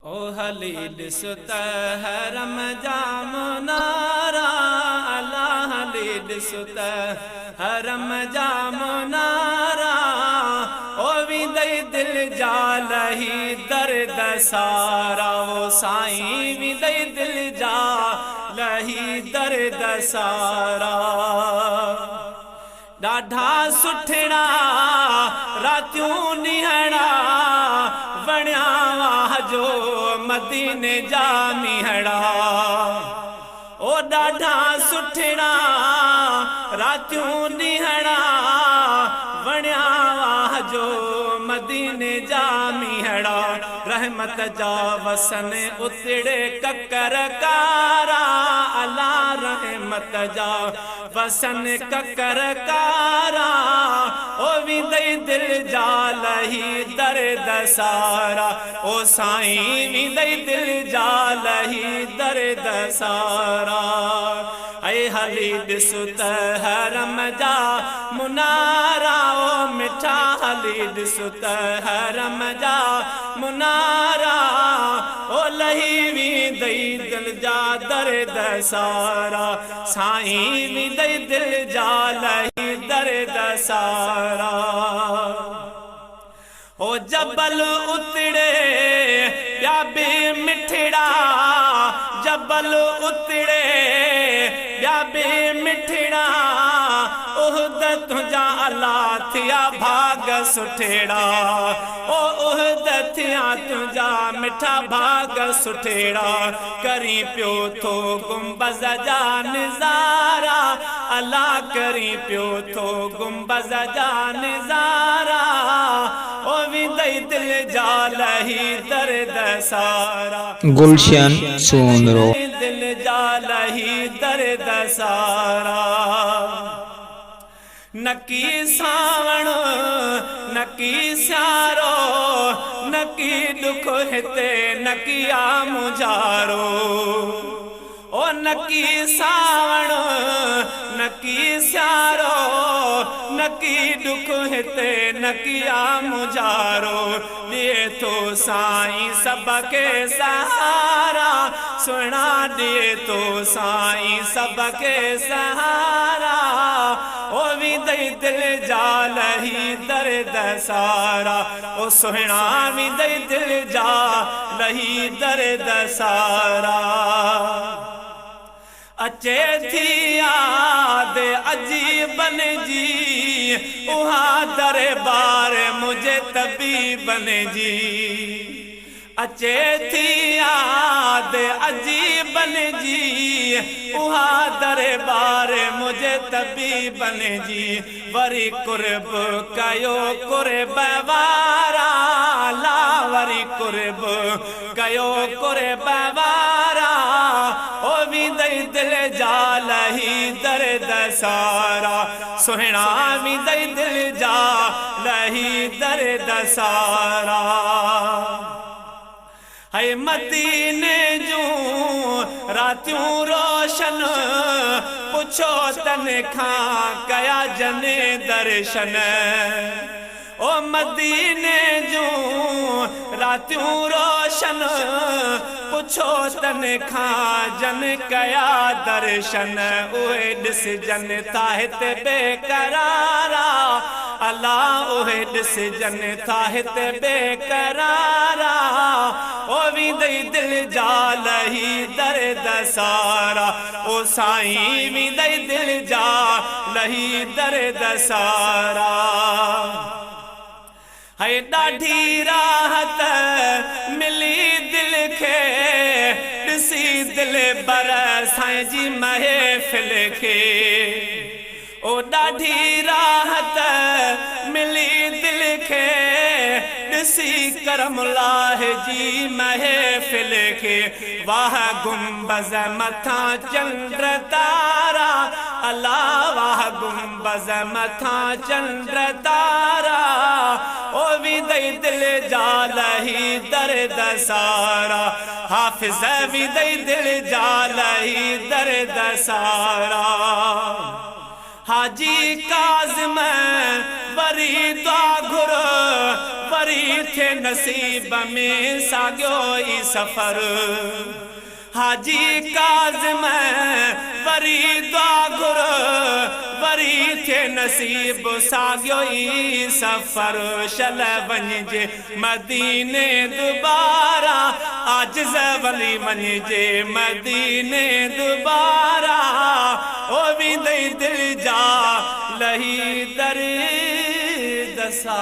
ओ हलीद सुतहरम जामुनारा अला हलीद सुतहरम जामुनारा ओ विदई दिल जालही दर्द सारा वो साईं विदई दिल जालही दर्द सारा डाढा सुठड़ा रातियों निहड़ा वणिया वाह जो मदीने जा मिहड़ा ओ डाढा सुठड़ा रातियों निहड़ा वणिया वाह जो मदीने जा मिहड़ा रहमत जा वसन उतड़े ककर कारा अला रहमत जा वसन ककर कारा ओ विदई दिल जालही दर्द सारा ओ साईं विदई दिल जालही दर्द सारा ऐ हलीद सुतहरम जा मुनारा ओ मिठा हलीद सुतहरम जा मुनारा ओ लही विदई दिल जा दर्द सारा साईं विदई दिल जालही दर्द सारा ओ जबल उतड़े प्याबे मिठड़ा जबल उतड़े प्याबे मिठड़ा उहद तुझा अला थिया भाग सुठेड़ा ओ उहद थिया तुझा मिठा भाग सुठेड़ा करी पियो थो गुंबज जा निजारा अला करी पियो थो गुंबज जा निजारा ओ विदई दिल जालही दर्द सारा गुलशन सोनरो दिल जालही दर्द सारा नकी सावण नकी स्यारो नकी दुख हिते नकिया मुझारो ओ नकी सावण नकी स्यारो नकी दुख हिते नकिया मुझारो दिए तो साईं सबके सहारा सुना दिए तो साईं सबके सहारा ओ विदई दिल जालही दर्द सारा ओ सुना विदई दिल जालही दर्द सारा अचे थी याद अजीबन जी उहा दरबार मुझे तबीबन जी अचे थी याद अजीबन जी उहा दरबार मुझे तबीबन जी वरी कुर्ब कयो कुर्ब वारा ला वरी कुर्ब कयो कुर्ब वारा ओ विदई दिल जालही दर्द सारा सुहना विदई दिल जालही दर्द सारा है मदीने जू रातियों रोशन पुछो तन खां कया जने दर्शन ओ मदीने जू रातियों रोशन पुछो तन खां जन कया दर्शन उहे ॾिस जन ताहित बेकरारा अला उहे ॾिस जन ताहित बेकरारा ओ विदई दिल जालही दर्द सारा ओ साईं विदई दिल जालही दर्द सारा है ॾाढी राहत मिली दिल खे ॾिसी दिल बर साईं जी महफ़िल खे ओ ॾाढी राहत मिली दिल खे ॾिसी करमुलाह जी महफ़िल खे वाह गुंबज़ मथां चंद्र तारा अला वाह गुंबज़ मथां चंद्र तारा ओ विदई दिल जालही दर्द सारा हाफ़िज़ विदई दिल जालही दर्द सारा हाजी काज़िम वरी दुआ घुर वरी थे नसीब में साॻियो ई सफ़र हाजी काज़िम वरी दुआ घुर वरी थे नसीब साॻियो ई सफ़र शल वञिजे मदीने दुबारा आजिज़ वली वञिजे मदीने दुबारा ओ विंदई दिल जा लही दर दसा।